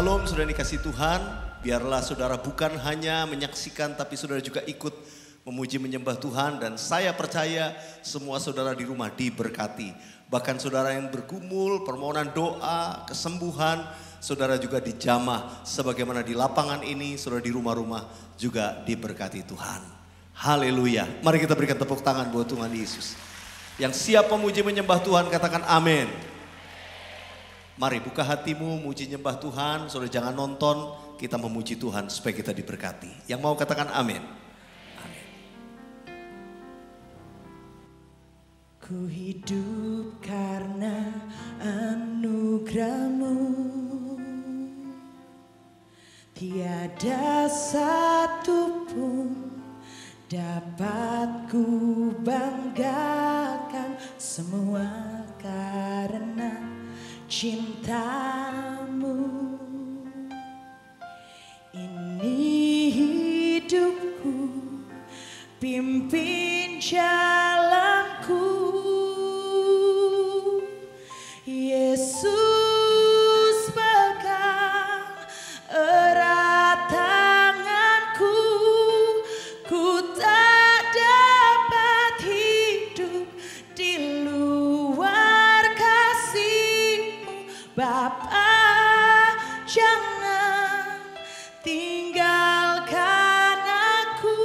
Shalom saudara dikasih Tuhan, biarlah saudara bukan hanya menyaksikan tapi saudara juga ikut memuji menyembah Tuhan. Dan saya percaya semua saudara di rumah diberkati. Bahkan saudara yang bergumul, permohonan doa, kesembuhan, saudara juga dijamah. Sebagaimana di lapangan ini, saudara di rumah-rumah juga diberkati Tuhan. Haleluya. Mari kita berikan tepuk tangan buat Tuhan Yesus. Yang siap memuji menyembah Tuhan katakan amin. Mari buka hatimu, muji nyembah Tuhan. Saudara jangan nonton, kita memuji Tuhan supaya kita diberkati. Yang mau katakan amin. Amin. Ku hidup karena anugerah-Mu. Tiada satu pun dapat ku banggakan, semua karena cinta-Mu. Ini hidupku, pimpin jalanku. Yesus pegang erat tanganku, ku tak dapat hidup di luar kasih-Mu. Bapa, jangan tinggalkan aku,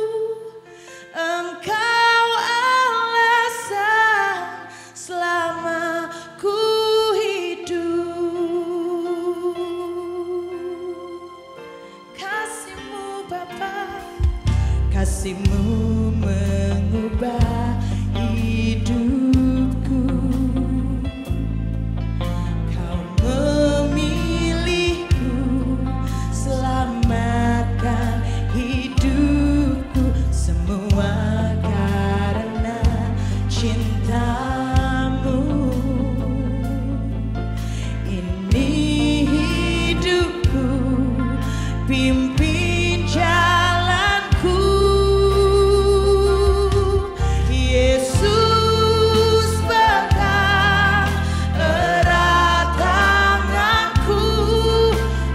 Engkau alasan selama ku hidup. Kasih-Mu Bapa, kasih-Mu mengubah hidupku. Kau memilihku, selamatkan hidupku, semua karena cinta-Mu. Ini hidupku, pimpin jalanku. Yesus pegang erat tanganku,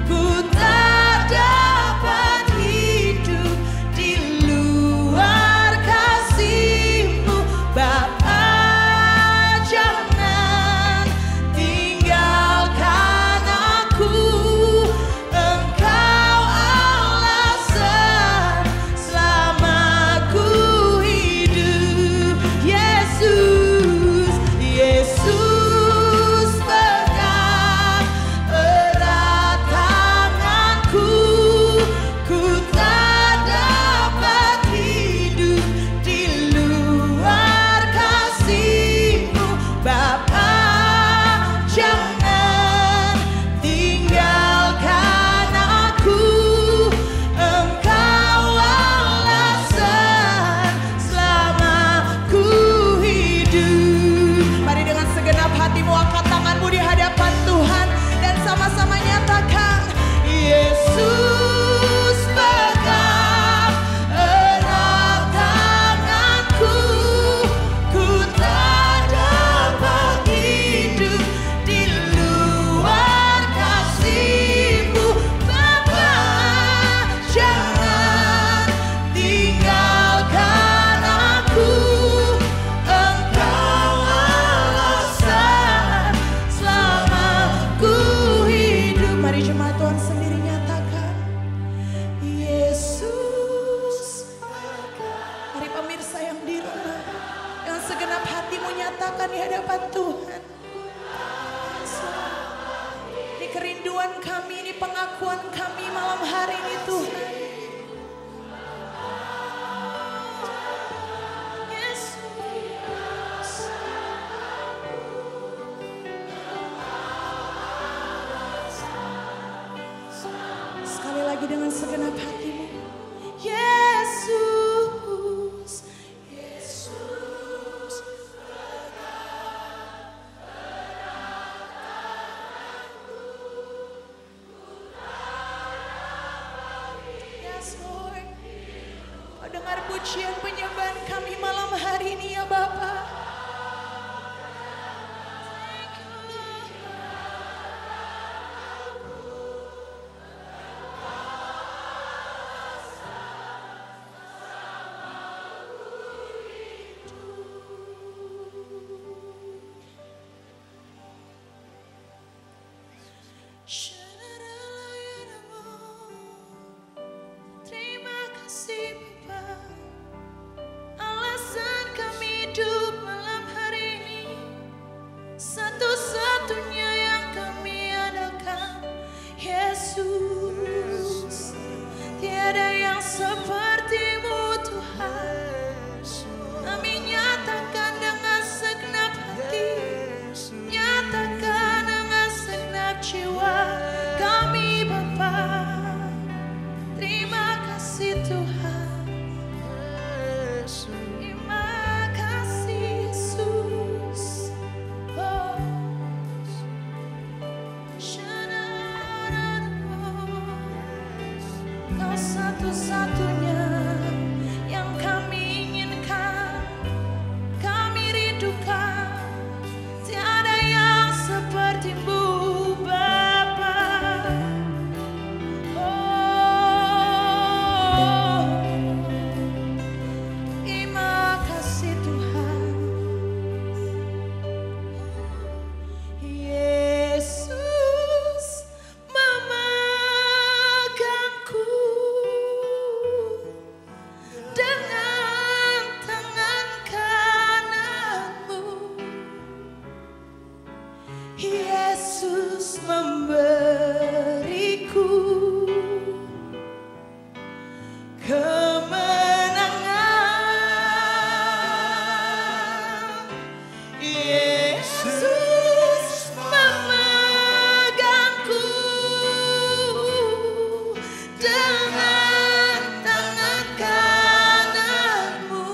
ku tak dapat hidup di luar kasih-Mu. Bapa, jangan tinggalkan aku, Engkau alasan selama ku hidup. Yesus, Yesus pegang erat tanganku, ku tak dapat hidup di luar kasih-Mu. Bapa, jangan tinggalkan aku, Engkau alasan selama ku hidup. Mari dengan segenap hatimu angkat tanganmu di hadapan Tuhan dan sama-sama nyatakan, Yesus pegang erat tanganku, ku tak dapat hidup di luar kasih-Mu. Bapa, jangan tinggalkan aku, Engkau alasan selama ku hidup. Mari jemaat Tuhan sendiri nyatakan, Yesus pegang. Mari pemirsa yang di rumah, dengan segenap hatimu nyatakan di hadapan Tuhan. Ini kerinduan kami, ini pengakuan kami malam hari ini Tuhan. Yesus. Sekali lagi dengan segenap hatimu. Yesus, Yesus. Yes, Lord. Kau dengar pujian penyembahan kami malam hari ini ya Bapa. Thank you, Lord. Yesus memberiku kemenangan. Yesus memegangku dengan tangan kananmu.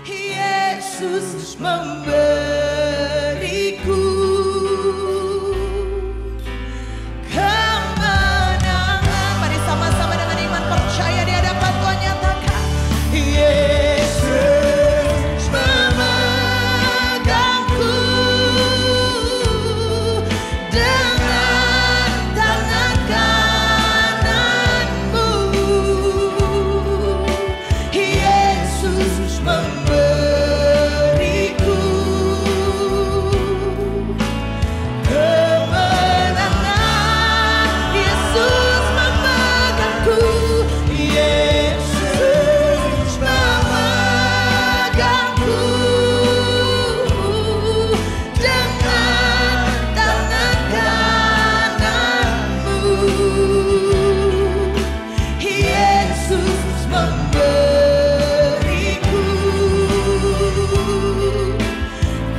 Yesus memberiku kemenangan. Mari sama-sama dengan iman percaya di hadapan Tuhan nyatakan, Yesus memegangku dengan tangan kananmu. Yesus memberiku kemenangan. Yesus memegangku. Yesus memegangku dengan tangan kananmu. Yesus memberiku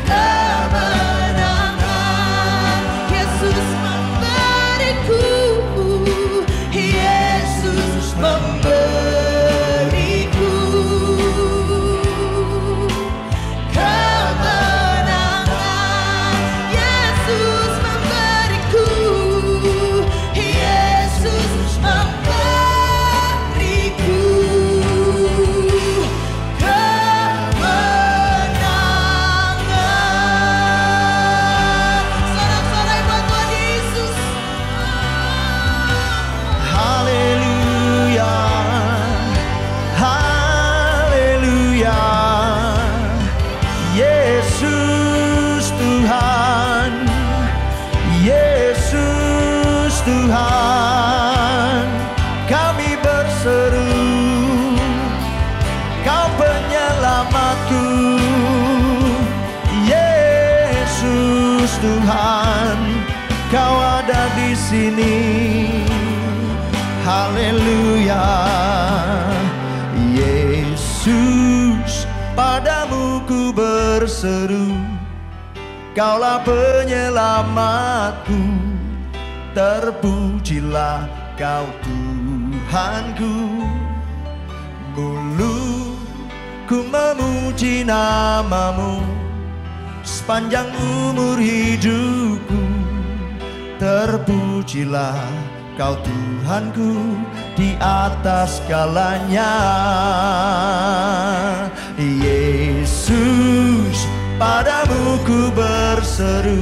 kemenangan. Yesus memberiku. Yesus memberiku kemenangan. Yesus memberiku. Yesus memberiku kemenangan. Sorak-sorai buat Tuhan Yesus. Haleluya, haleluya. Yesus Tuhan, Yesus Tuhan. Kami berseru, Kau penyelamatku. Yesus Tuhan, Kau ada di sini. Haleluya. Yesus, padamu ku berseru, Kaulah penyelamatku. Terpujilah Kau Tuhanku. Mulutku memuji namamu sepanjang umur hidupku. Terpujilah Kau Tuhanku di atas segalanya. Yesus, padamu ku berseru,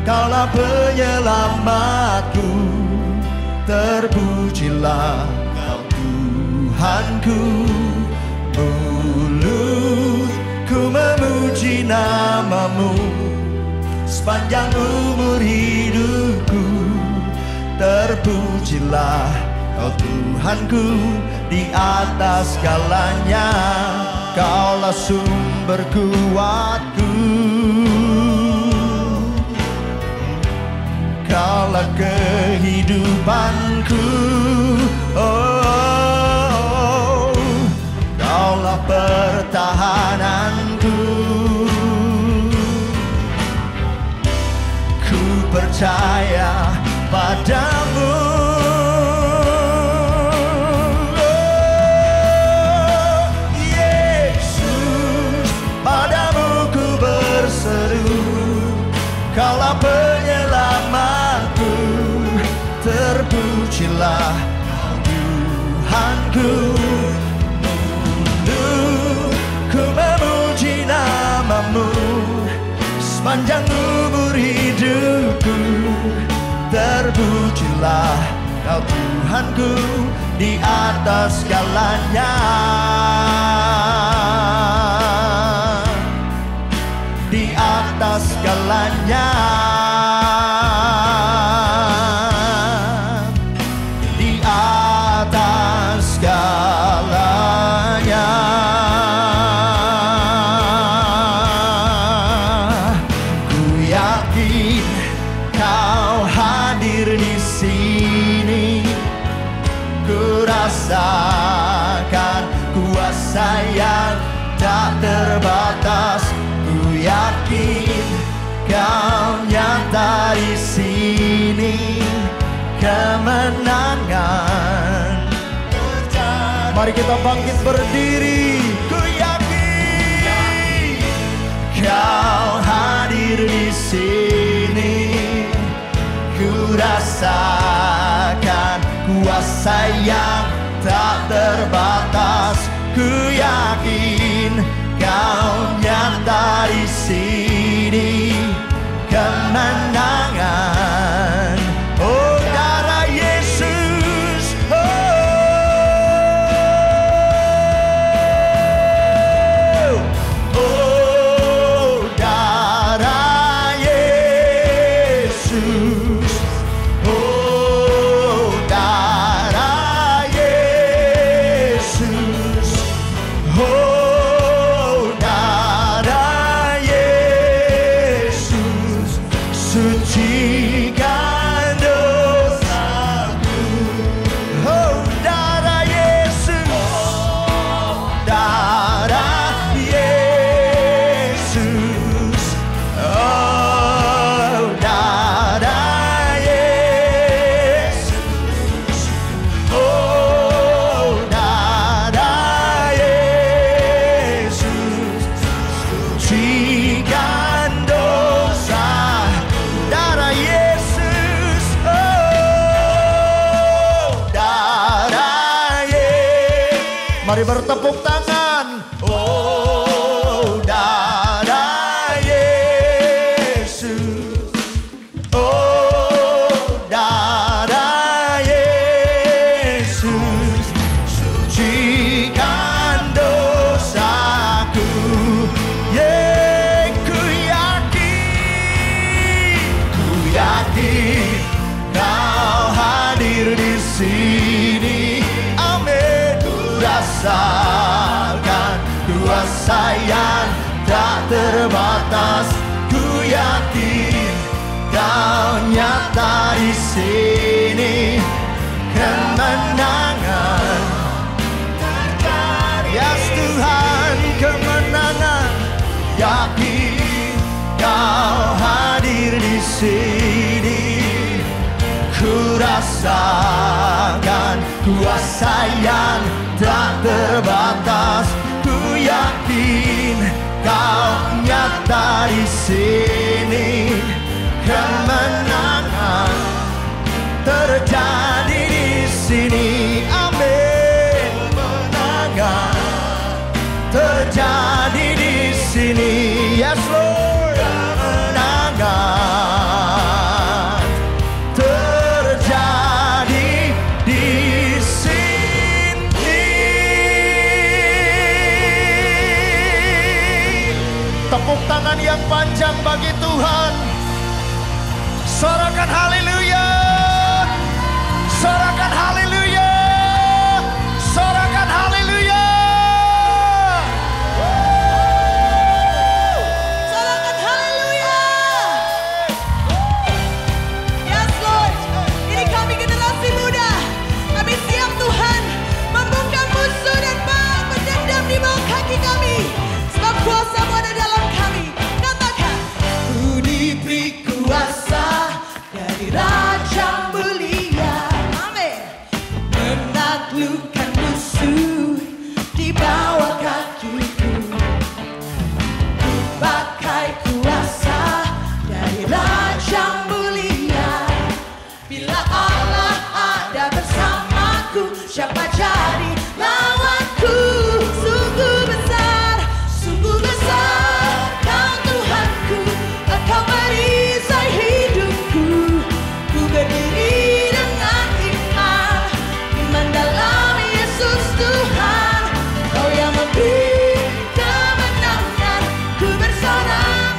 Kaulah penyelamatku. Terpujilah Kau Tuhanku. Mulutku memuji namamu sepanjang umur hidupku. Terpujilah Kau Tuhanku di atas segalanya. Kaulah sumber kuatku, Kaulah kehidupanku. Oh, Kaulah pertahananku. Ku percaya padamu. Oh, Yesus, padamu ku berseru, Kaulah penyelamatku. Terpujilah Tuhanku. Ku memuji namamu sepanjang umur hidupku. Terpujilah Kau Tuhanku di atas segalanya. Di atas segalanya. Di atas segalanya. yakin Kau nyata di sini, kemenangan terjadi. Mari kita bangkit berdiri. Ku yakin Kau hadir di sini, ku rasakan kuasa yang tak terbatas. Ku yakin Kau nyata di sini, kemenangan. Oh darah Yesus, oh darah Yesus, oh darah Yesus, oh darah Yesus, sucikan dosaku. Oh darah Yesus, darah Yesus, oh darah Yesus, oh darah Yesus, sucikan dosa. Darah Yesus, oh darah Yesus. Mari bertepuk tangan. Oh darah Yesus, oh darah Yesus, sucikan dosaku. Yeah, ku yakin Kau hadir di sini. Amin. Ku rasakan kuasa yang tak terbatas. Ku yakin Kau nyata di sini, kemenangan terjadi. Yes Tuhan, kemenangan. Yakin Kau hadir di sini, ku rasakan kuasa yang tak terbatas. Ku yakin Kau nyata di sini, kemenangan terjadi di sini. Amin. Kemenangan terjadi di sini. Yes Lord. Kemenangan terjadi di sini. Tepuk tangan yang panjang bagi Tuhan. Sorakan haleluya. Sorakan haleluya. Sorakan haleluya. Sorakan haleluya. Yes Lord, ini kami generasi muda. Kami siap Tuhan membungkam musuh dan pendendam di bawah kaki kami. Sebab kuasa-Mu ada dalam kami. Katakan, ku diberi kuasa dari Raja mulia. Amin. Menaklukkan musuh di bawah kakiku. Ku pakai kuasa dari Raja mulia. Bila Allah ada bersamaku, siapa jadi lawanku? Sungguh besar Kau Tuhanku. Engkau merisai hidupku. Ku berdiri dengan iman dalam Yesus Tuhan. Kau yang memberi kemenangan. Ku bersorak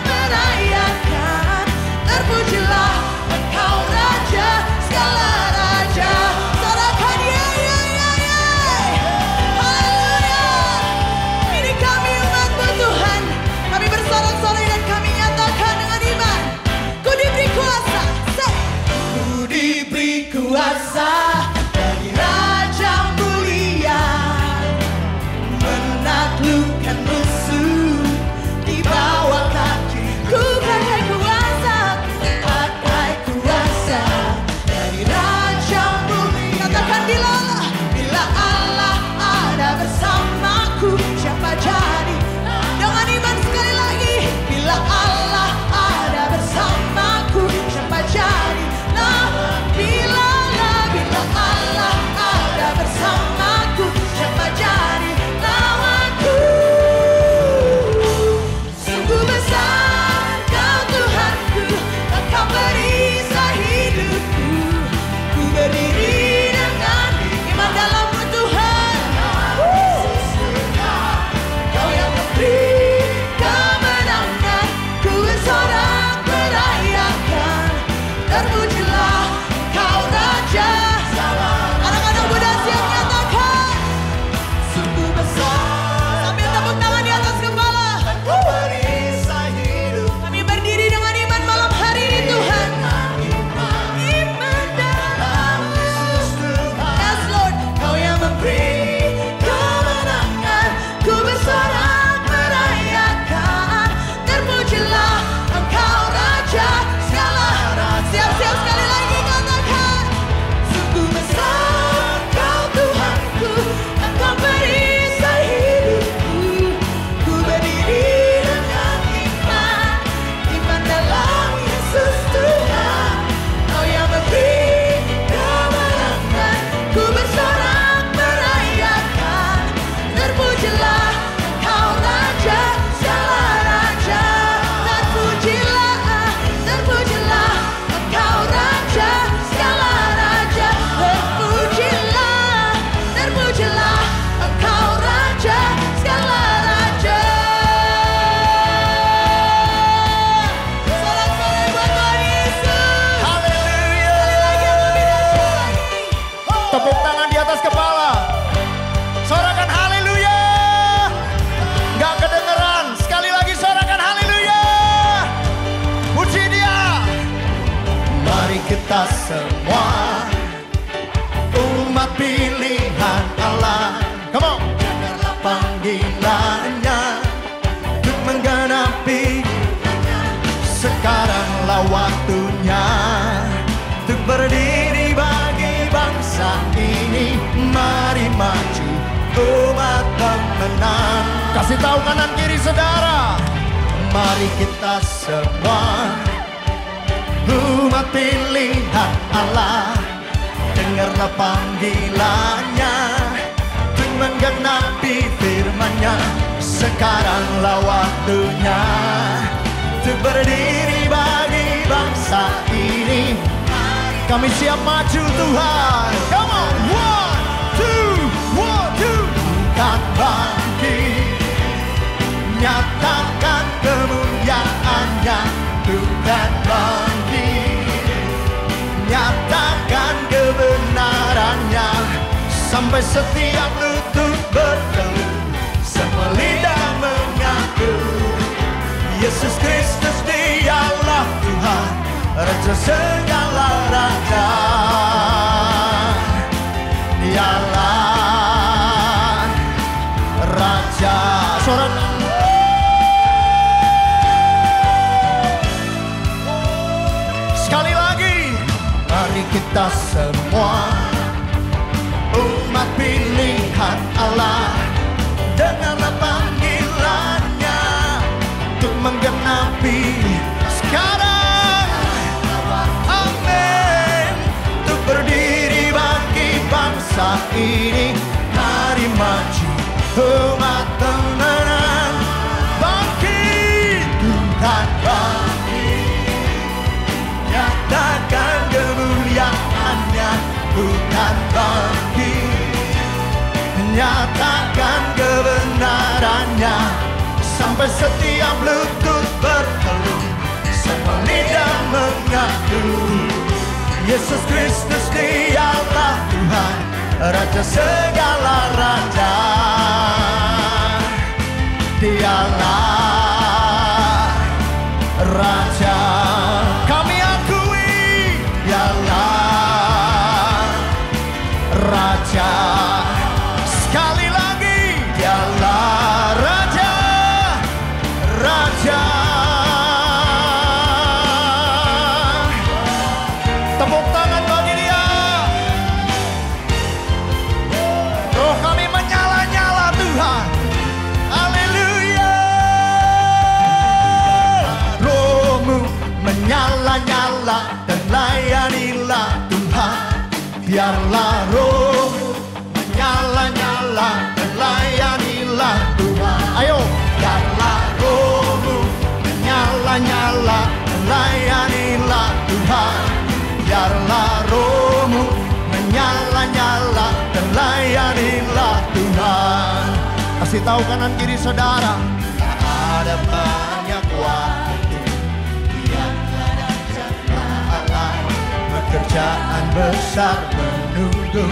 umat temenan. Kasih tahu kanan kiri saudara. Mari kita semua umat pilihan Allah, dengarlah panggilannya untuk menggenapi firman-Nya. Sekaranglah waktunya untuk berdiri bagi bangsa ini. Kami siap maju Tuhan. Come on, 1, 2, 1, 2. Bukan bangkit, nyatakan kemuliaan-Nya. Bukan bangkit, nyatakan kebenaran-Nya. Sampai setiap lutut bertelut, semua lidah mengaku Yesus Kristus Dialah Tuhan, Raja segala raja. Dialah Raja. Suara sekali lagi. Mari kita semua umat pilihan Allah, dengarlah panggilannya untuk menggenapi sekarang. Amin. Untuk berdiri bagi bangsa ini. Mari maju umat temenan. Bangkit Tuhan, bangkit, nyatakan kemuliaan-Nya. Bukan bangkit, nyatakan kebenaran-Nya. Sampai setiap lutut bertelut, semua lidah mengaku Yesus Kristus Dialah Tuhan, Raja segala raja. Dialah Raja. Kami akui Dialah Raja. Sekali lagi, Dialah Raja, Raja. Tepuk tangan bagi Dia. Roh kami menyala-nyala Tuhan. Haleluya. Rohmu menyala-nyala dan layanilah Tuhan. Biarlah rohmu menyala-nyala dan layanilah Tuhan. Ayo, biarlah rohmu menyala-nyala dan layanilah Tuhan. Biarlah rohmu menyala-nyala dan layanilah Tuhan. Kasih tahu kanan kiri saudara. Ada banyak waktu yang ada Allah, pekerjaan besar menunggu,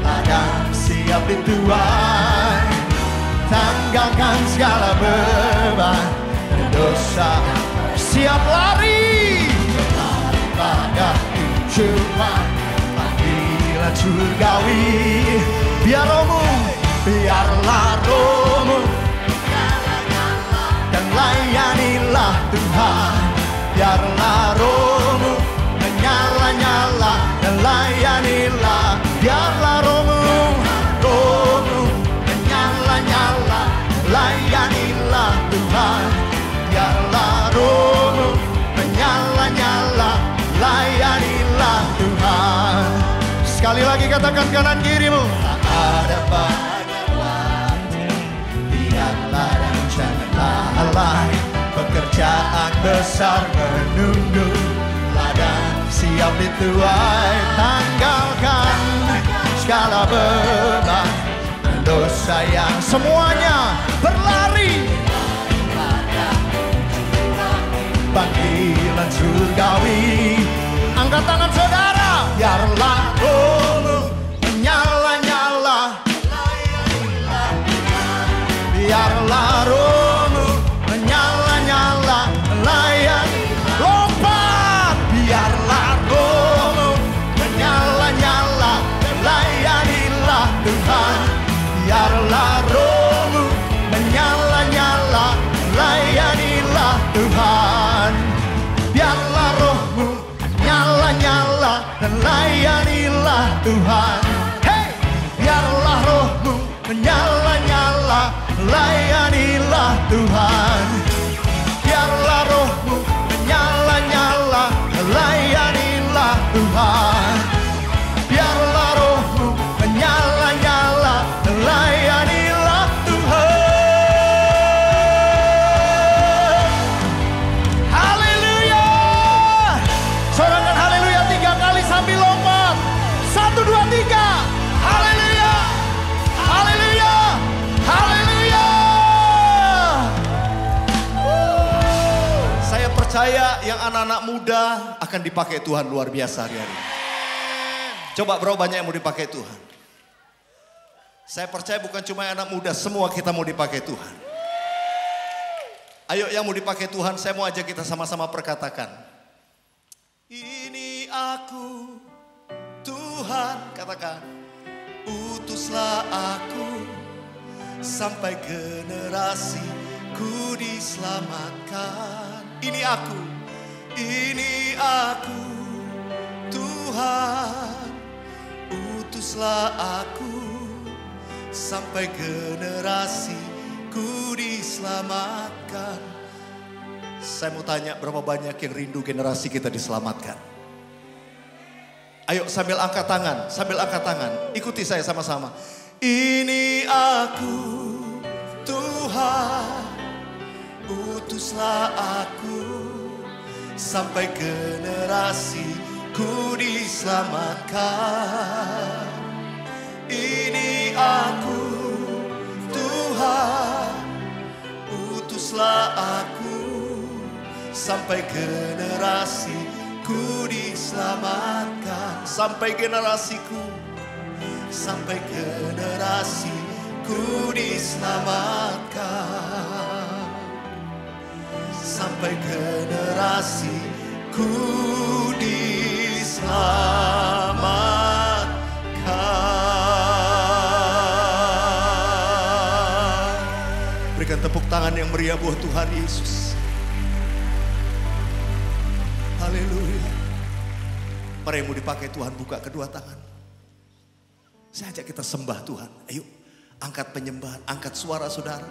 ladang siap dituai. Tanggalkan segala beban dan dosa, siap lari pada tujuan panggilan surgawi. Biar rohmu, biarlah rohmu dan layanilah Tuhan. Biarlah rohmu menyala-nyala dan layanilah. Biarlah rohmu, rohmu menyala-nyala, layanilah Tuhan. Biarlah rohmu menyala-nyala, layanilah Tuhan. Sekali lagi katakan kanan kirimu. Ada banyak waktu, biarlah dan janganlah alay. Pekerjaan besar menunggu, ladang siap dituai. Tanggalkan segala beban dan dosa yang semuanya berlari. Panggilan surgawi. Angkat tangan saudara. Biarlah rohmu menyala-nyala, biarlah rohmu menyala-nyala, layan lompat. Biarlah rohmu menyala-nyala, layanilah Tuhan. Biarlah rohmu menyala-nyala, layanilah Tuhan. Biarlah rohmu nyala-nyala dan layanilah Tuhan. Hey, biarlah rohmu menyala percaya yang anak-anak muda akan dipakai Tuhan luar biasa hari-hari ini. Coba bro, banyak yang mau dipakai Tuhan. Saya percaya bukan cuma anak muda, semua kita mau dipakai Tuhan. Ayo yang mau dipakai Tuhan, saya mau ajak kita sama-sama perkatakan. Ini aku Tuhan, katakan. Utuslah aku sampai generasiku diselamatkan. Ini aku Tuhan. Utuslah aku sampai generasiku diselamatkan. Saya mau tanya, berapa banyak yang rindu generasi kita diselamatkan? Ayo sambil angkat tangan, ikuti saya sama-sama. Ini aku Tuhan, utuslah aku sampai generasiku diselamatkan. Ini aku Tuhan, utuslah aku sampai generasiku diselamatkan. Sampai generasiku diselamatkan. Sampai generasiku diselamatkan. Berikan tepuk tangan yang meriah buat Tuhan Yesus. Haleluya. Mari yang mau dipakai Tuhan, buka kedua tangan. Saya ajak kita sembah Tuhan. Ayo angkat penyembahan, angkat suara saudara.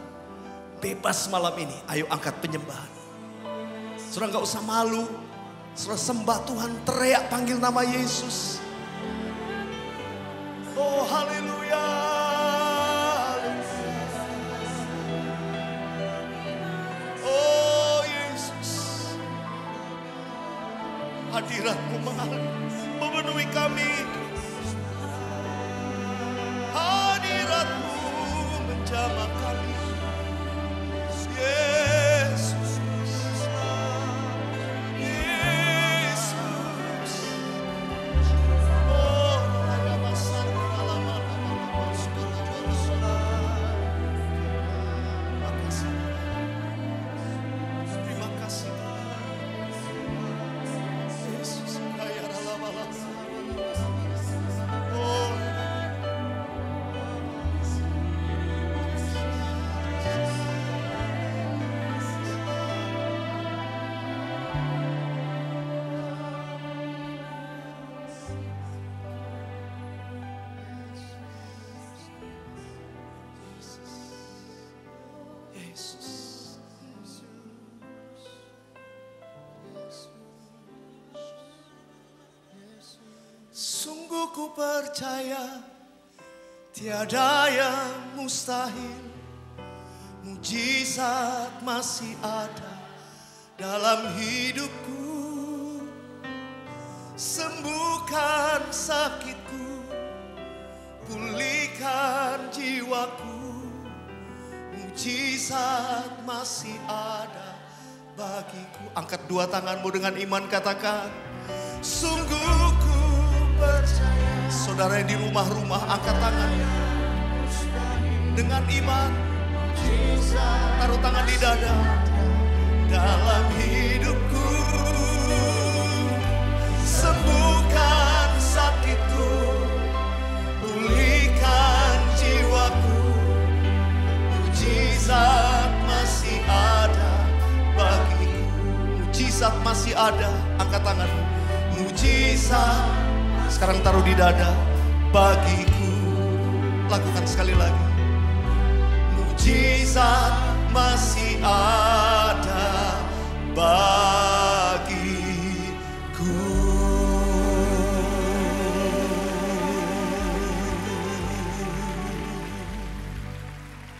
Bebas malam ini, ayo angkat penyembahan. Saudara gak usah malu. Saudara sembah Tuhan, teriak panggil nama Yesus. Oh haleluya. Oh Yesus. Hadirat-Mu memenuhi kami. Hadirat-Mu menjamah kami. Yesus. Yesus. Oh, terima kasih. Yesus. Oh. Sungguh ku percaya tiada yang mustahil. Mujizat masih ada dalam hidupku. Sembuhkan sakitku, pulihkan jiwaku. Mujizat masih ada bagiku. Angkat dua tanganmu dengan iman, katakan. Sungguh ku percaya. Saudara yang di rumah-rumah, angkat tangannya dengan iman. Taruh tangan di dada. Dalam hidupku, sembuhkan sakitku, pulihkan jiwaku. Mujizat masih ada bagiku. Mujizat masih ada. Angkat tanganmu. Mujizat. Sekarang taruh di dada. Bagiku. Lakukan sekali lagi. Mujizat masih ada bagiku.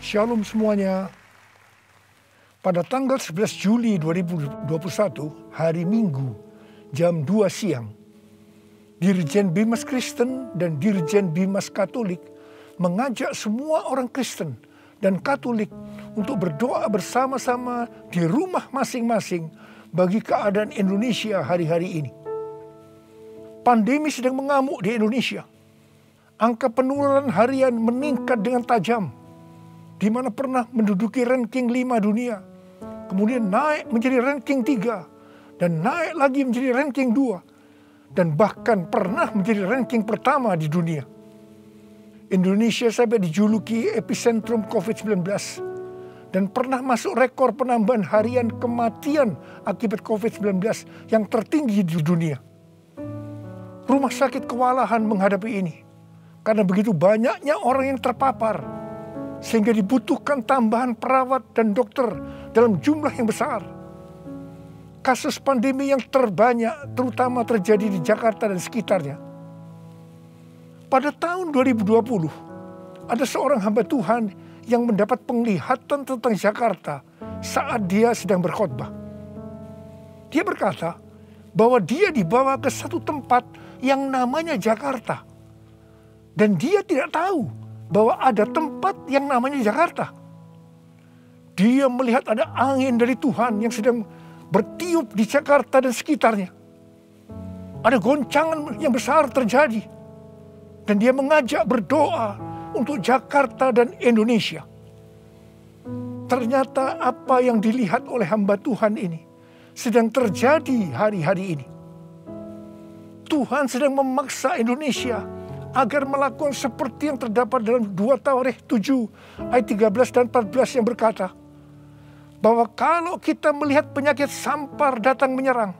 Shalom semuanya. Pada tanggal 11 Juli 2021, hari Minggu, jam 2 siang, Dirjen Bimas Kristen dan Dirjen Bimas Katolik mengajak semua orang Kristen dan Katolik untuk berdoa bersama-sama di rumah masing-masing bagi keadaan Indonesia hari-hari ini. Pandemi sedang mengamuk di Indonesia. Angka penularan harian meningkat dengan tajam, di mana pernah menduduki ranking 5 dunia, kemudian naik menjadi ranking 3, dan naik lagi menjadi ranking 2, dan bahkan pernah menjadi ranking pertama di dunia. Indonesia sampai dijuluki epicentrum COVID-19 dan pernah masuk rekor penambahan harian kematian akibat COVID-19 yang tertinggi di dunia. Rumah sakit kewalahan menghadapi ini karena begitu banyaknya orang yang terpapar, sehingga dibutuhkan tambahan perawat dan dokter dalam jumlah yang besar. Kasus pandemi yang terbanyak terutama terjadi di Jakarta dan sekitarnya. Pada tahun 2020, ada seorang hamba Tuhan yang mendapat penglihatan tentang Jakarta saat dia sedang berkhotbah. Dia berkata bahwa dia dibawa ke satu tempat yang namanya Jakarta. Dan dia tidak tahu bahwa ada tempat yang namanya Jakarta. Dia melihat ada angin dari Tuhan yang sedang bertiup di Jakarta dan sekitarnya. Ada goncangan yang besar terjadi. Dan dia mengajak berdoa untuk Jakarta dan Indonesia. Ternyata apa yang dilihat oleh hamba Tuhan ini sedang terjadi hari-hari ini. Tuhan sedang memaksa Indonesia agar melakukan seperti yang terdapat dalam 2 Tawarikh 7 ayat 13 dan 14 yang berkata bahwa kalau kita melihat penyakit sampar datang menyerang,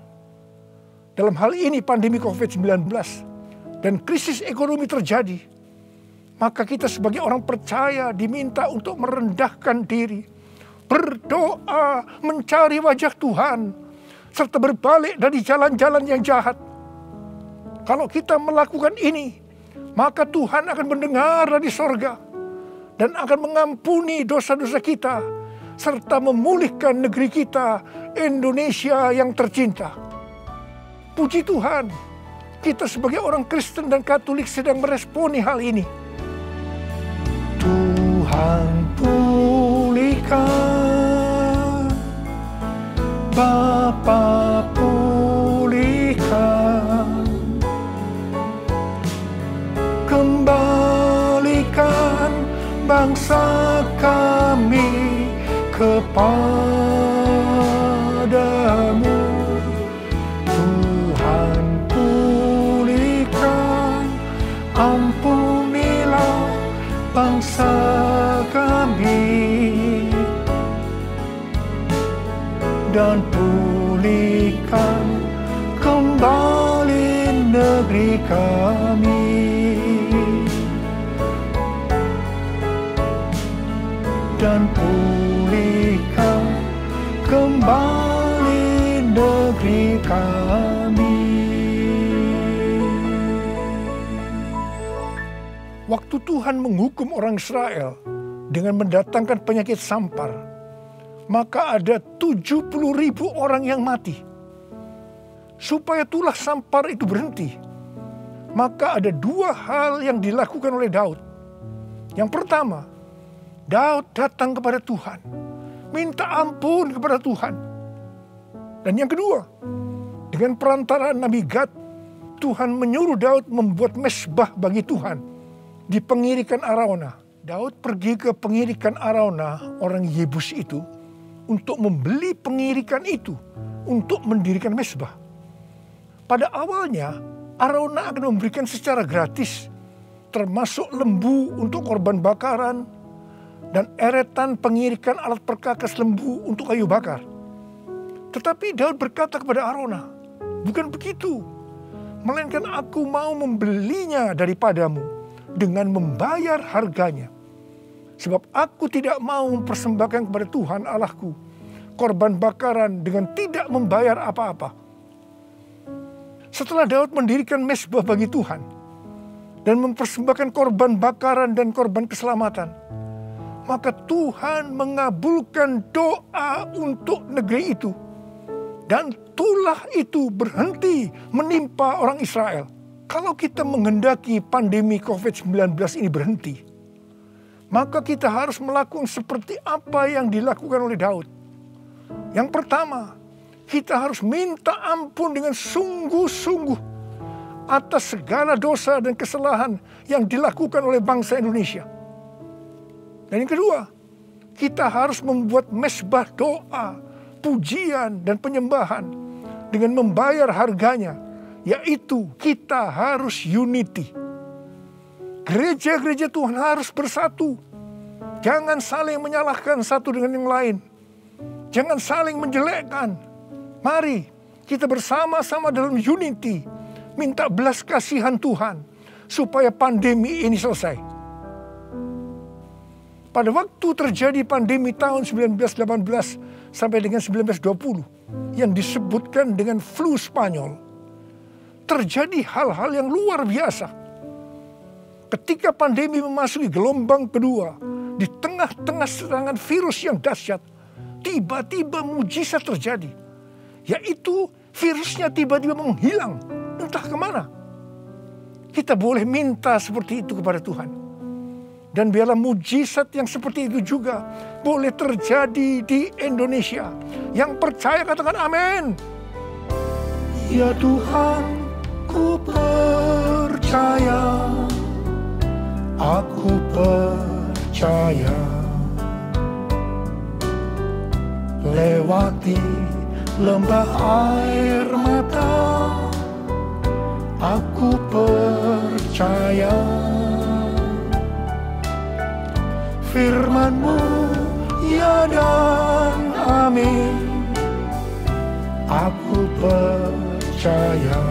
dalam hal ini pandemi COVID-19 dan krisis ekonomi terjadi, maka kita sebagai orang percaya diminta untuk merendahkan diri, berdoa, mencari wajah Tuhan, serta berbalik dari jalan-jalan yang jahat. Kalau kita melakukan ini, maka Tuhan akan mendengar dari sorga dan akan mengampuni dosa-dosa kita serta memulihkan negeri kita, Indonesia yang tercinta. Puji Tuhan, kita sebagai orang Kristen dan Katolik sedang meresponi hal ini. Tuhan pulihkan, Bapa pulihkan, kembalikan bangsa kami kepadamu. Tuhan pulihkan, ampunilah bangsa kami, dan pulihkan kembali negeri kami. Dan pulihkan kembali negeri kami. Waktu Tuhan menghukum orang Israel dengan mendatangkan penyakit sampar, maka ada 70.000 orang yang mati. Supaya tulah sampar itu berhenti, maka ada 2 hal yang dilakukan oleh Daud. Yang pertama, Daud datang kepada Tuhan, minta ampun kepada Tuhan. Dan yang kedua, dengan perantaraan Nabi Gad, Tuhan menyuruh Daud membuat mezbah bagi Tuhan di pengirikan Araunah. Daud pergi ke pengirikan Araunah, orang Yebus itu, untuk membeli pengirikan itu, untuk mendirikan mezbah. Pada awalnya, Araunah akan memberikan secara gratis, termasuk lembu untuk korban bakaran, dan eretan pengirikan alat perkakas lembu untuk kayu bakar. Tetapi Daud berkata kepada Araunah, bukan begitu, melainkan aku mau membelinya daripadamu dengan membayar harganya. Sebab aku tidak mau mempersembahkan kepada Tuhan Allahku korban bakaran dengan tidak membayar apa-apa. Setelah Daud mendirikan mezbah bagi Tuhan dan mempersembahkan korban bakaran dan korban keselamatan, maka Tuhan mengabulkan doa untuk negeri itu. Dan tulah itu berhenti menimpa orang Israel. Kalau kita menghendaki pandemi COVID-19 ini berhenti, maka kita harus melakukan seperti apa yang dilakukan oleh Daud. Yang pertama, kita harus minta ampun dengan sungguh-sungguh atas segala dosa dan kesalahan yang dilakukan oleh bangsa Indonesia. Dan yang kedua, kita harus membuat mezbah doa, pujian, dan penyembahan dengan membayar harganya, yaitu kita harus unity. Gereja-gereja Tuhan harus bersatu. Jangan saling menyalahkan satu dengan yang lain. Jangan saling menjelekkan. Mari kita bersama-sama dalam unity, minta belas kasihan Tuhan supaya pandemi ini selesai. Pada waktu terjadi pandemi tahun 1918 sampai dengan 1920 yang disebutkan dengan flu Spanyol, terjadi hal-hal yang luar biasa. Ketika pandemi memasuki gelombang kedua, di tengah-tengah serangan virus yang dahsyat, tiba-tiba mujizat terjadi. Yaitu virusnya tiba-tiba menghilang, entah kemana. Kita boleh minta seperti itu kepada Tuhan. Dan biarlah mujizat yang seperti itu juga boleh terjadi di Indonesia. Yang percaya katakan amin. Ya Tuhan, ku percaya, aku percaya, lewati lembah air mata, aku percaya, firman-Mu ya dan amin, aku percaya,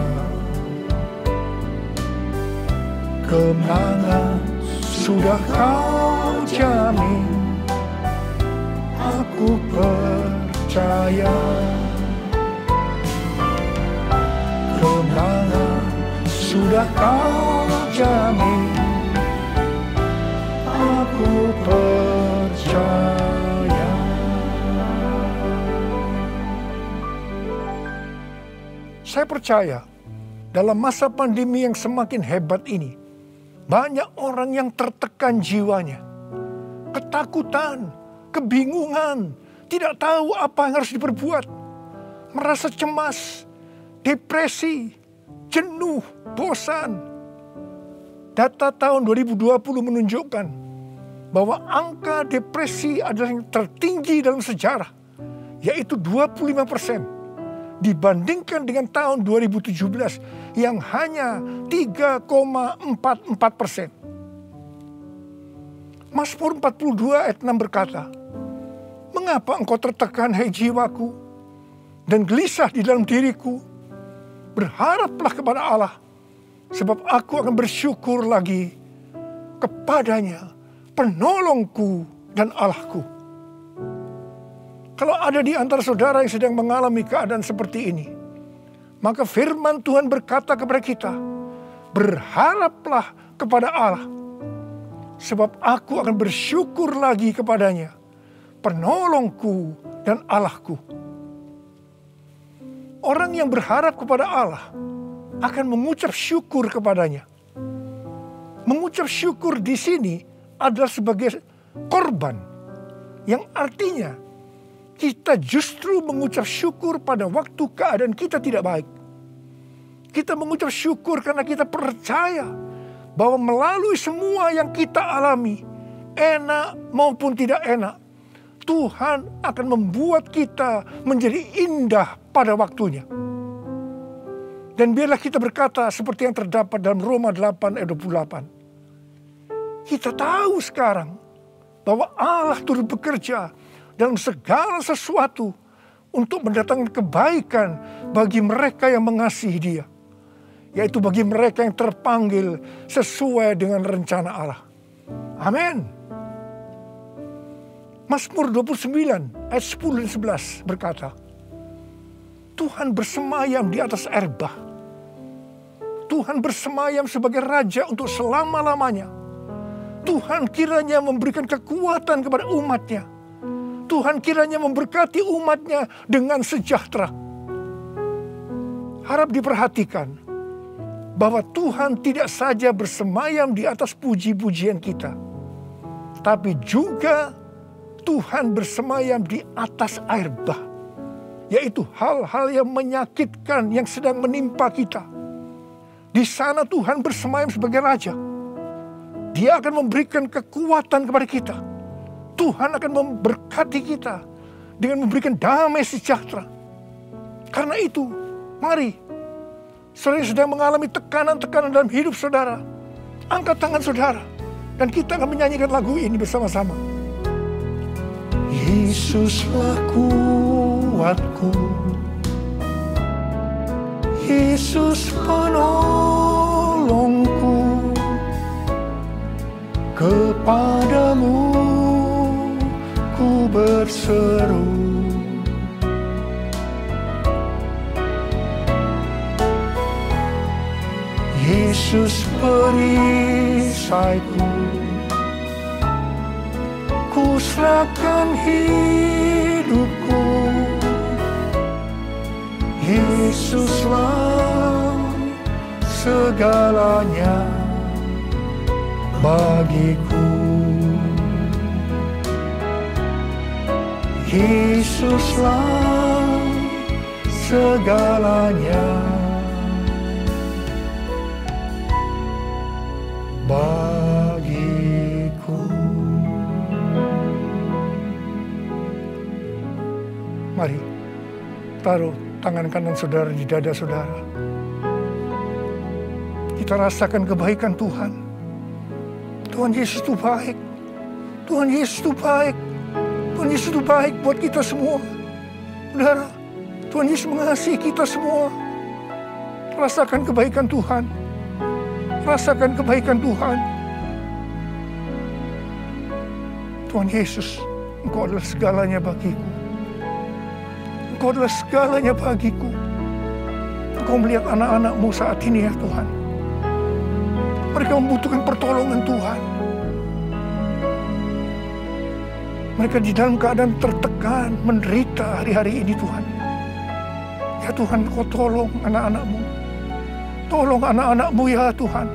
kemenangan sudah Kau jamin, aku percaya, kemenangan sudah Kau jamin, aku percaya. Saya percaya dalam masa pandemi yang semakin hebat ini, banyak orang yang tertekan jiwanya, ketakutan, kebingungan, tidak tahu apa yang harus diperbuat, merasa cemas, depresi, jenuh, bosan. Data tahun 2020 menunjukkan bahwa angka depresi adalah yang tertinggi dalam sejarah, yaitu 25%. Dibandingkan dengan tahun 2017 yang hanya 3,44%. Mazmur 42 ayat 6 berkata, "Mengapa engkau tertekan, hai jiwaku, dan gelisah di dalam diriku? Berharaplah kepada Allah, sebab aku akan bersyukur lagi kepadanya, penolongku dan Allahku." Kalau ada di antara saudara yang sedang mengalami keadaan seperti ini, maka firman Tuhan berkata kepada kita, berharaplah kepada Allah, sebab aku akan bersyukur lagi kepadanya, penolongku dan Allahku. Orang yang berharap kepada Allah akan mengucap syukur kepadanya. Mengucap syukur di sini adalah sebagai korban, yang artinya kita justru mengucap syukur pada waktu keadaan kita tidak baik. Kita mengucap syukur karena kita percaya bahwa melalui semua yang kita alami, enak maupun tidak enak, Tuhan akan membuat kita menjadi indah pada waktunya. Dan biarlah kita berkata seperti yang terdapat dalam Roma 8 ayat 28. Kita tahu sekarang bahwa Allah turut bekerja dalam segala sesuatu untuk mendatangkan kebaikan bagi mereka yang mengasihi Dia, yaitu bagi mereka yang terpanggil sesuai dengan rencana Allah. Amin. Mazmur 29 ayat 10 dan 11 berkata, Tuhan bersemayam di atas air bah. Tuhan bersemayam sebagai Raja untuk selama-lamanya. Tuhan kiranya memberikan kekuatan kepada umat-Nya. Tuhan kiranya memberkati umat-Nya dengan sejahtera. Harap diperhatikan bahwa Tuhan tidak saja bersemayam di atas puji-pujian kita, tapi juga Tuhan bersemayam di atas air bah. yaitu hal-hal yang menyakitkan yang sedang menimpa kita. Di sana Tuhan bersemayam sebagai Raja. Dia akan memberikan kekuatan kepada kita. Tuhan akan memberkati kita dengan memberikan damai sejahtera. Karena itu, mari, saudara yang sedang mengalami tekanan-tekanan dalam hidup saudara, angkat tangan saudara, dan kita akan menyanyikan lagu ini bersama-sama. Yesuslah kuatku, Yesus penolongku, kepadamu ku berseru. Yesus perisaiku, ku serahkan hidupku. Yesuslah segalanya bagiku. Yesuslah segalanya bagiku. Mari taruh tangan kanan saudara di dada saudara. Kita rasakan kebaikan Tuhan. Tuhan Yesus itu baik. Tuhan Yesus itu baik. Tuhan Yesus itu baik buat kita semua. Saudara, Tuhan Yesus mengasihi kita semua. Rasakan kebaikan Tuhan. Rasakan kebaikan Tuhan. Tuhan Yesus, Engkau adalah segalanya bagiku. Engkau adalah segalanya bagiku. Engkau melihat anak-anak-Mu saat ini ya Tuhan. Mereka membutuhkan pertolongan Tuhan. Mereka di dalam keadaan tertekan, menderita hari-hari ini Tuhan. Ya Tuhan, Kau tolong anak-anak-Mu. Tolong anak-anak-Mu ya Tuhan.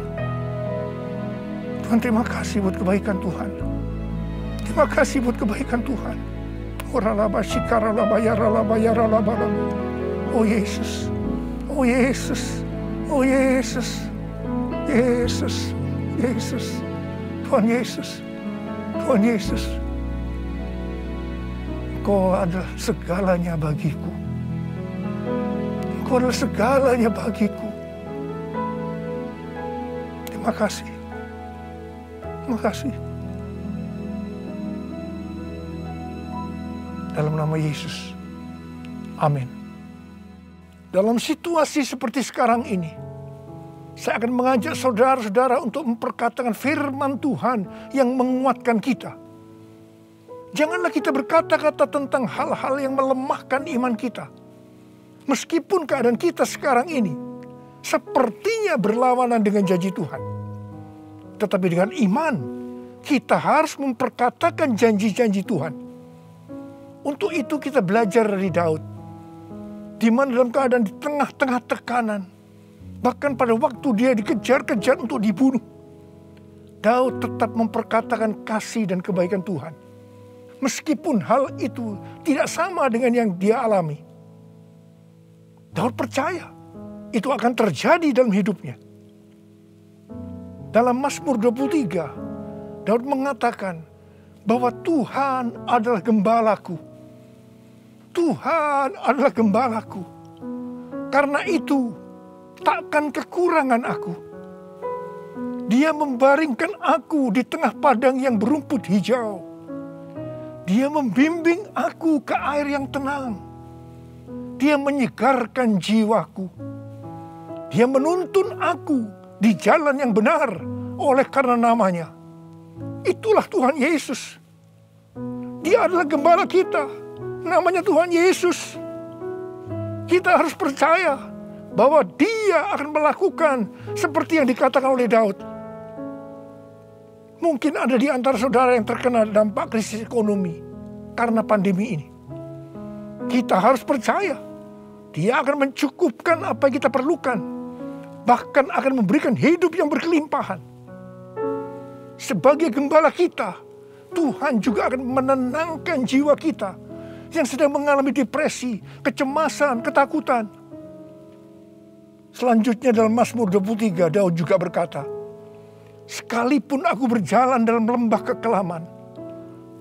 Tuhan, terima kasih buat kebaikan Tuhan. Terima kasih buat kebaikan Tuhan. Oh Yesus, oh Yesus, oh Yesus, Yesus, Yesus, Tuhan Yesus, Tuhan Yesus. Engkau adalah segalanya bagiku. Engkau adalah segalanya bagiku. Terima kasih. Terima kasih. Dalam nama Yesus. Amin. Dalam situasi seperti sekarang ini, saya akan mengajak saudara-saudara untuk memperkatakan firman Tuhan yang menguatkan kita. Janganlah kita berkata-kata tentang hal-hal yang melemahkan iman kita. Meskipun keadaan kita sekarang ini sepertinya berlawanan dengan janji Tuhan. Tetapi dengan iman, kita harus memperkatakan janji-janji Tuhan. Untuk itu kita belajar dari Daud. Di mana dalam keadaan di tengah-tengah tekanan, bahkan pada waktu dia dikejar-kejar untuk dibunuh, Daud tetap memperkatakan kasih dan kebaikan Tuhan. Meskipun hal itu tidak sama dengan yang dia alami. Daud percaya itu akan terjadi dalam hidupnya. Dalam Mazmur 23, Daud mengatakan bahwa Tuhan adalah gembalaku. Tuhan adalah gembalaku. Karena itu takkan kekurangan aku. Dia membaringkan aku di tengah padang yang berumput hijau. Dia membimbing aku ke air yang tenang. Dia menyegarkan jiwaku. Dia menuntun aku di jalan yang benar oleh karena namanya. Itulah Tuhan Yesus. Dia adalah gembala kita. Namanya Tuhan Yesus. Kita harus percaya bahwa Dia akan melakukan seperti yang dikatakan oleh Daud. Mungkin ada di antara saudara yang terkena dampak krisis ekonomi karena pandemi ini. Kita harus percaya Dia akan mencukupkan apa yang kita perlukan. Bahkan akan memberikan hidup yang berkelimpahan. Sebagai gembala kita, Tuhan juga akan menenangkan jiwa kita yang sedang mengalami depresi, kecemasan, ketakutan. Selanjutnya dalam Mazmur 23, Daud juga berkata, sekalipun aku berjalan dalam lembah kekelaman,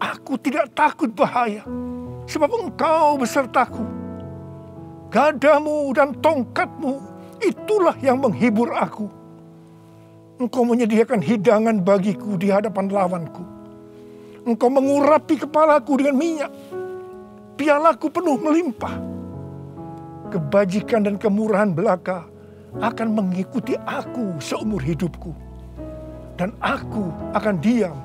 aku tidak takut bahaya, sebab Engkau besertaku. Gadamu dan tongkatmu, itulah yang menghibur aku. Engkau menyediakan hidangan bagiku di hadapan lawanku. Engkau mengurapi kepalaku dengan minyak. Pialaku penuh melimpah. Kebajikan dan kemurahan belaka akan mengikuti aku seumur hidupku. Dan aku akan diam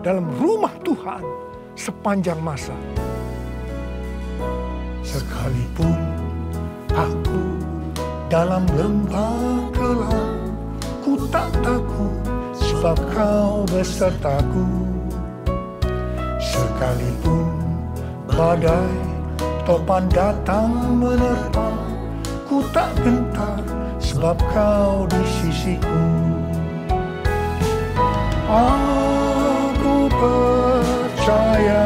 dalam rumah Tuhan sepanjang masa. Sekalipun aku dalam lembah gelap, ku tak takut sebab Kau besertaku. Sekalipun badai topan datang menerpa, ku tak gentar sebab Kau di sisiku. Aku percaya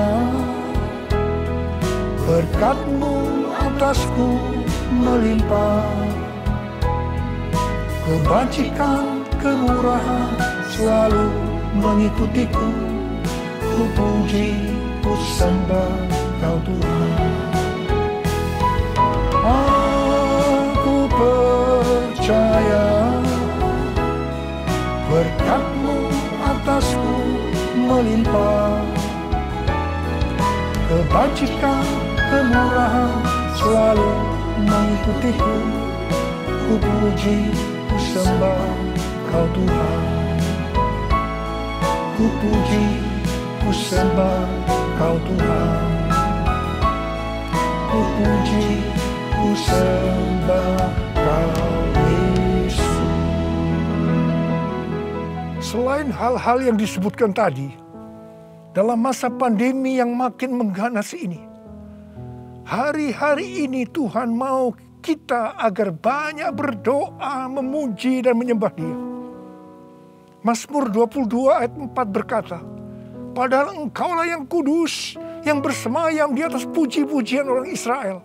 berkat-Mu atasku melimpah. Kebajikan, kemurahan selalu mengikutiku. Ku puji, ku sembah Kau Tuhan. Aku percaya berkat-Mu atasku melimpah. Kebajikan, kemurahan selalu mengikutiku. Ku puji, ku sembah Kau Tuhan. Ku puji, ku sembah Kau Tuhan. Ku puji, ku sembah Kau Yesus. Selain hal-hal yang disebutkan tadi, dalam masa pandemi yang makin mengganas ini, hari-hari ini Tuhan mau kita agar banyak berdoa, memuji dan menyembah Dia. Mazmur 22 ayat 4 berkata, padahal Engkaulah yang kudus, yang bersemayam di atas puji-pujian orang Israel.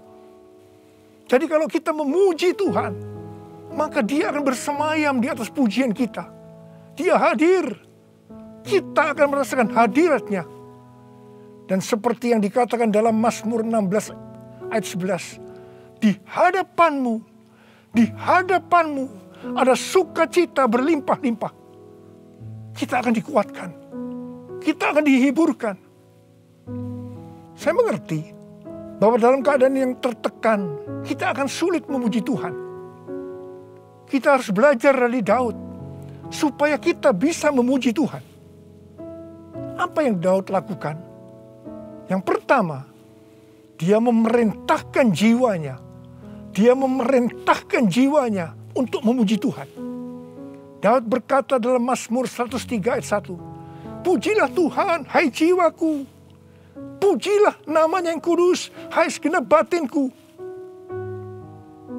Jadi kalau kita memuji Tuhan, maka Dia akan bersemayam di atas pujian kita. Dia hadir, kita akan merasakan hadirat-Nya. Dan seperti yang dikatakan dalam Mazmur 16 ayat 11, di hadapanmu ada sukacita berlimpah-limpah. Kita akan dikuatkan, kita akan dihiburkan. Saya mengerti bahwa dalam keadaan yang tertekan, kita akan sulit memuji Tuhan. Kita harus belajar dari Daud, supaya kita bisa memuji Tuhan. Apa yang Daud lakukan? Yang pertama, dia memerintahkan jiwanya. Dia memerintahkan jiwanya untuk memuji Tuhan. Daud berkata dalam Mazmur 103 ayat 1, pujilah Tuhan, hai jiwaku. Pujilah namanya yang kudus, hai segenap batinku.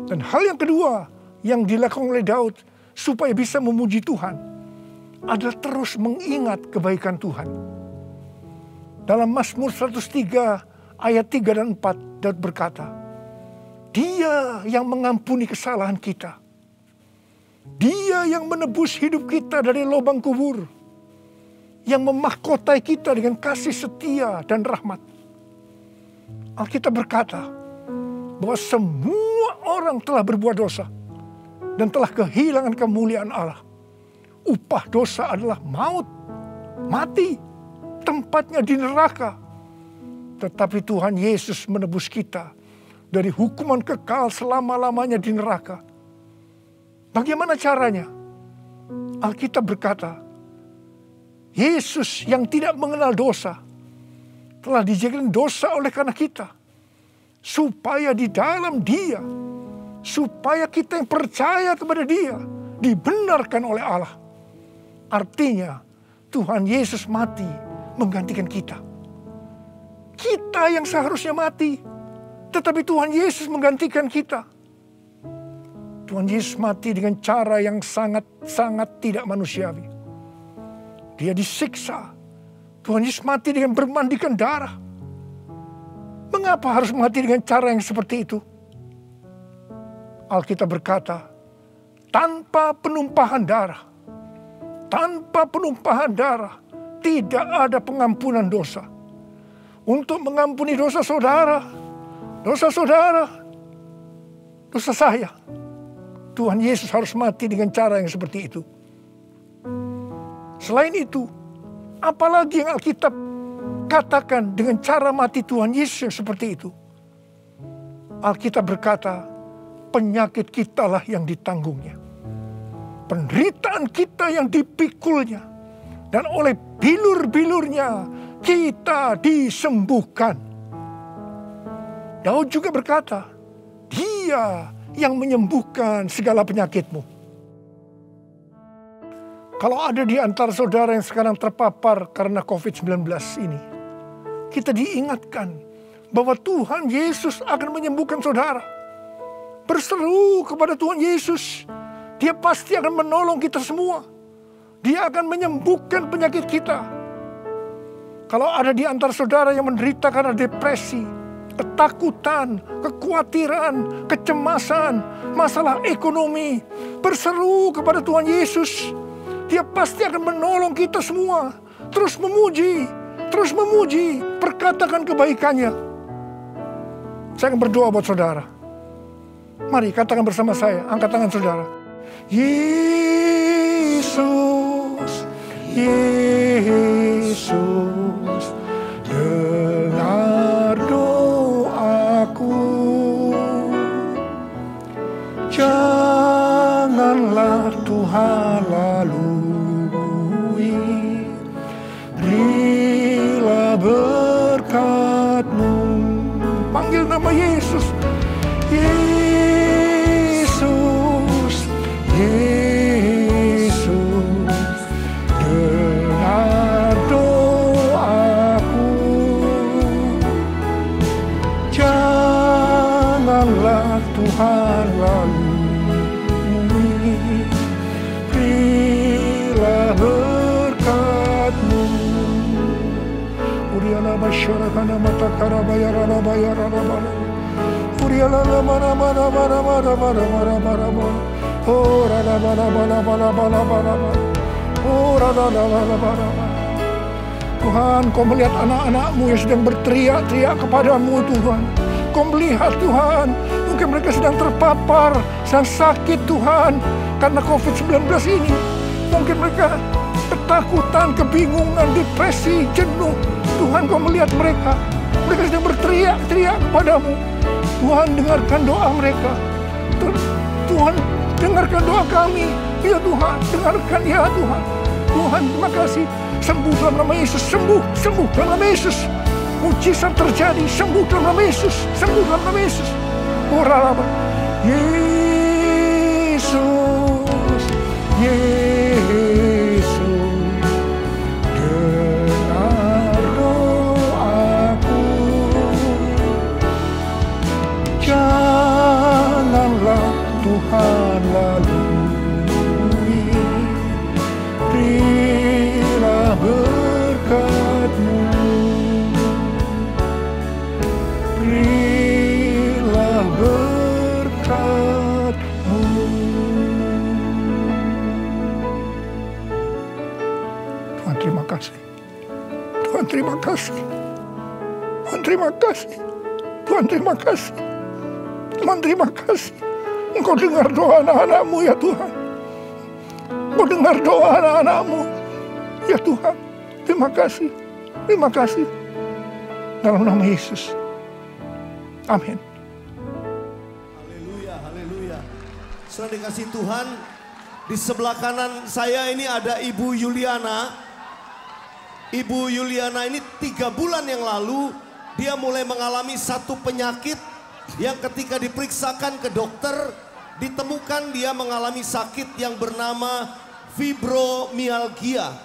Dan hal yang kedua yang dilakukan oleh Daud supaya bisa memuji Tuhan adalah terus mengingat kebaikan Tuhan. Dalam Mazmur 103 ayat 3 dan 4, Daud berkata, Dia yang mengampuni kesalahan kita. Dia yang menebus hidup kita dari lubang kubur. Yang memahkotai kita dengan kasih setia dan rahmat. Alkitab berkata bahwa semua orang telah berbuat dosa dan telah kehilangan kemuliaan Allah. Upah dosa adalah maut, mati, tempatnya di neraka. Tetapi Tuhan Yesus menebus kita dari hukuman kekal selama-lamanya di neraka. Bagaimana caranya? Alkitab berkata, Yesus yang tidak mengenal dosa telah dijadikan dosa oleh karena kita. Supaya di dalam Dia, supaya kita yang percaya kepada Dia, dibenarkan oleh Allah. Artinya, Tuhan Yesus mati menggantikan kita. Kita yang seharusnya mati, tetapi Tuhan Yesus menggantikan kita. Tuhan Yesus mati dengan cara yang sangat-sangat tidak manusiawi. Dia disiksa. Tuhan Yesus mati dengan bermandikan darah. Mengapa harus mati dengan cara yang seperti itu? Alkitab berkata, tanpa penumpahan darah, tidak ada pengampunan dosa. Untuk mengampuni dosa saudara, dosa saya, Tuhan Yesus harus mati dengan cara yang seperti itu. Selain itu, apalagi yang Alkitab katakan dengan cara mati Tuhan Yesus yang seperti itu? Alkitab berkata, penyakit kitalah yang ditanggungnya. Penderitaan kita yang dipikulnya. Dan oleh bilur-bilurnya kita disembuhkan. Daud juga berkata, Dia yang menyembuhkan segala penyakitmu. Kalau ada di antara saudara yang sekarang terpapar karena COVID-19 ini, kita diingatkan bahwa Tuhan Yesus akan menyembuhkan saudara. Berseru kepada Tuhan Yesus. Dia pasti akan menolong kita semua. Dia akan menyembuhkan penyakit kita. Kalau ada di antara saudara yang menderita karena depresi, ketakutan, kekhawatiran, kecemasan, masalah ekonomi, berseru kepada Tuhan Yesus. Dia pasti akan menolong kita semua. Terus memuji, perkatakan kebaikannya. Saya akan berdoa buat saudara. Mari katakan bersama saya, angkat tangan saudara. Yesus, Yesus, dengar doaku. Janganlah Tuhan lalui, berilah berkat-Mu. Panggil nama Yesus. Yesus, Yesus, dengar doaku. Janganlah Tuhan lalui, berilah berkat-Mu. Uriana masyarakat mata karabayarana bayarana bayarana. Uriana mana mana mana mana mana mana mana mana. Oh rana mana mana mana mana mana mana. Oh rana mana mana mana. Tuhan, Kau melihat anak-anak-Mu yang sedang berteriak-teriak kepadamu, Tuhan. Kau melihat, Tuhan, mungkin mereka sedang terpapar, sedang sakit, Tuhan, karena COVID-19 ini. Mungkin mereka ketakutan, kebingungan, depresi, jenuh. Tuhan, Kau melihat mereka. Mereka sedang berteriak-teriak kepadamu. Tuhan, dengarkan doa mereka. Tuhan, dengarkan doa kami. Ya Tuhan, dengarkan ya Tuhan. Tuhan, terima kasih. Sembuh dalam nama Yesus. Sembuh dalam nama Yesus. Mujizat terjadi. Sembuh dalam nama Yesus. Sembuh dalam nama Yesus. Oralaba. Yesus. Yesus. Dengar doaku. Janganlah Tuhan lalui. Berilah berkat-Mu. Berilah berkat-Mu. Tuhan terima kasih. Tuhan terima kasih. Tuhan terima kasih. Tuhan terima kasih. Tuhan terima kasih. Engkau dengar doa anak-anak-Mu ya Tuhan. Engkau dengar doa anak-anak-Mu ya Tuhan. Terima kasih. Terima kasih. Dalam nama Yesus. Amin. Haleluya, haleluya. Sudah dikasih Tuhan, di sebelah kanan saya ini ada Ibu Yuliana. Ibu Yuliana ini 3 bulan yang lalu, dia mulai mengalami satu penyakit yang ketika diperiksakan ke dokter, ditemukan dia mengalami sakit yang bernama fibromialgia.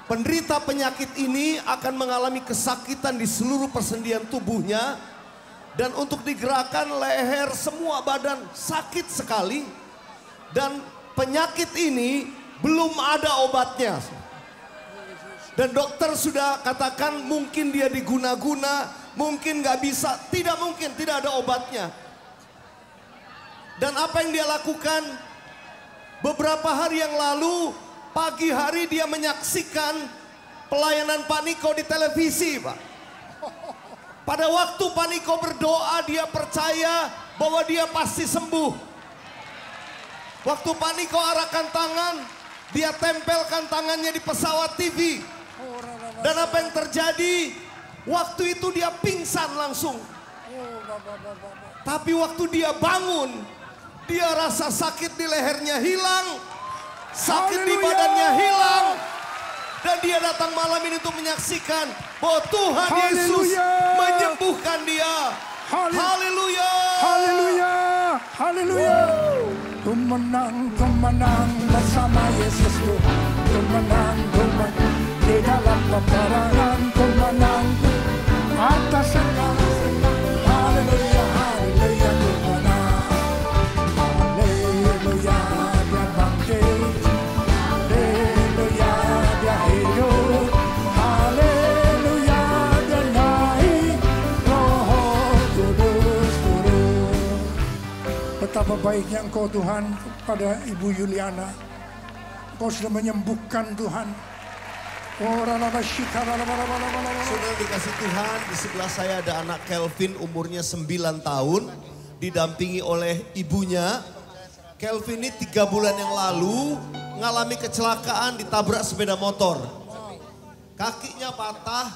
Penderita penyakit ini akan mengalami kesakitan di seluruh persendian tubuhnya. Dan untuk digerakkan leher, semua badan sakit sekali. Dan penyakit ini belum ada obatnya. Dan dokter sudah katakan mungkin dia diguna-guna, Mungkin gak bisa, tidak mungkin, tidak ada obatnya. Dan apa yang dia lakukan? Beberapa hari yang lalu, pagi hari dia menyaksikan pelayanan Pak Niko di televisi, Pak. Pada waktu Pak Niko berdoa, dia percaya bahwa dia pasti sembuh. Waktu Pak Niko arahkan tangan, dia tempelkan tangannya di pesawat TV. Dan apa yang terjadi? Waktu itu dia pingsan langsung. Tapi waktu dia bangun, dia rasa sakit di lehernya hilang, sakit di badannya hilang. Dan dia datang malam ini untuk menyaksikan bahwa Tuhan Yesus menyembuhkan dia. Haleluya. Haleluya. Haleluya. Ku menang bersama Yesus. Ku menang di dalam peperangan. Ku menang atas segala. Haleluya, haleluya, ku menang. Haleluya, dia bangkit. Haleluya, dia hidup. Haleluya, dia naik. Roh Kudus turun. Betapa baiknya Engkau Tuhan kepada Ibu Yuliana. Engkau sudah menyembuhkan Tuhan. Saudara dikasih Tuhan, di sebelah saya ada anak Kelvin umurnya 9 tahun. Didampingi oleh ibunya. Kelvin ini 3 bulan yang lalu mengalami kecelakaan ditabrak sepeda motor. Kakinya patah,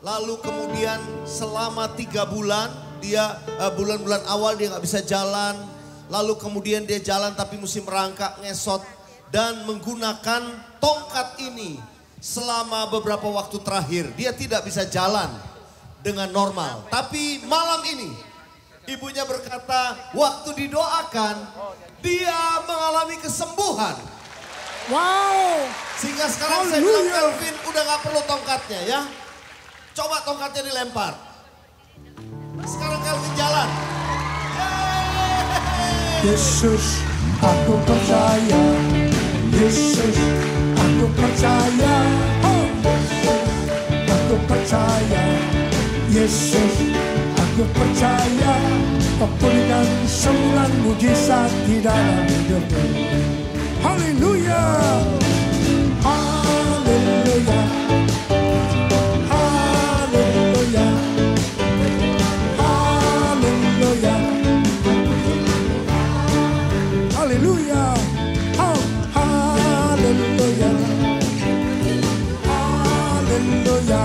lalu kemudian selama 3 bulan, dia bulan-bulan awal dia gak bisa jalan. Lalu kemudian dia jalan tapi mesti merangkak, ngesot. Dan menggunakan tongkat ini. Selama beberapa waktu terakhir dia tidak bisa jalan dengan normal. Tapi malam ini ibunya berkata waktu didoakan dia mengalami kesembuhan. Wow. Sehingga sekarang saya bilang Kelvin udah gak perlu tongkatnya ya. Coba tongkatnya dilempar. Sekarang Kelvin jalan. Yesus, aku percaya. Yesus, aku percaya. Oh. Aku percaya. Yesus, aku percaya. Kau berikan 9 mujizat di dalam hidupku. Haleluya. Haleluya. Haleluya. Haleluya. Haleluya. Oh, haleluya. Haleluya.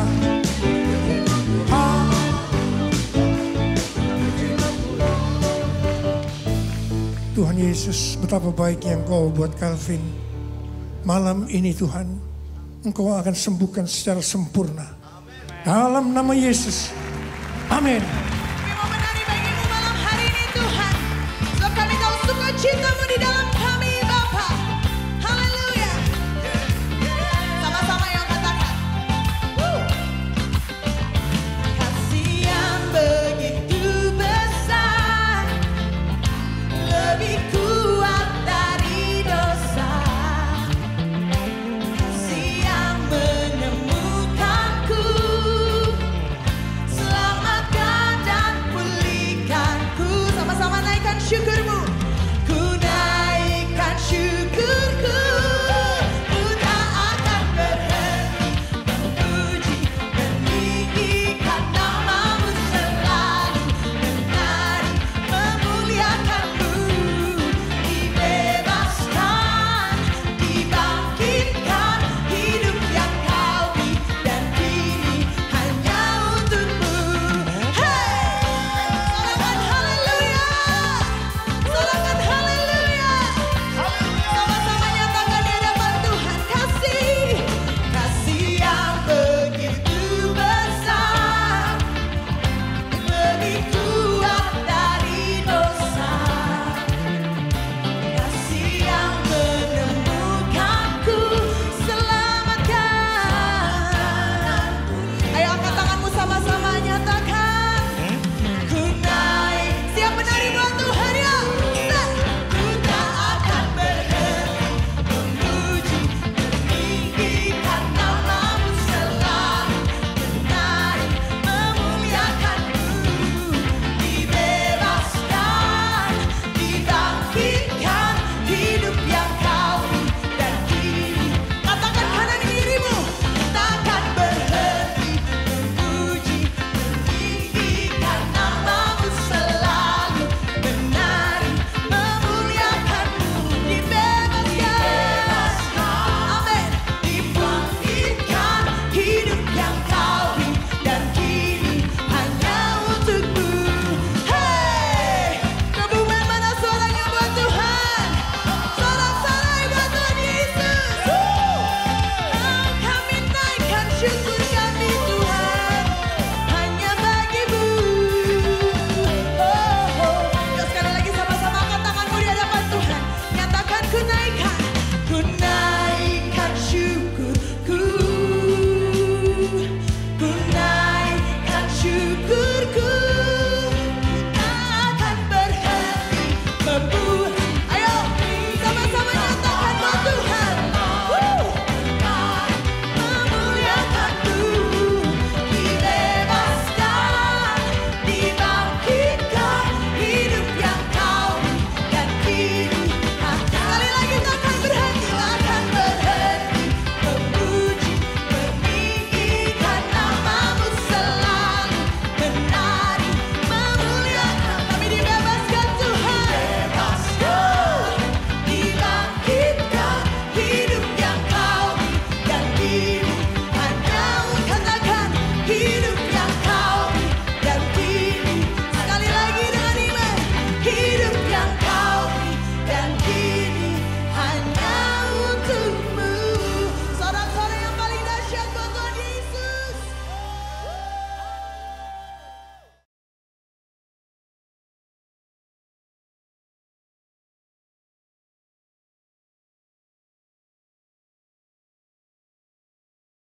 Tuhan Yesus, betapa baiknya Engkau buat Calvin. Malam ini Tuhan, Engkau akan sembuhkan secara sempurna. Dalam nama Yesus. Amin.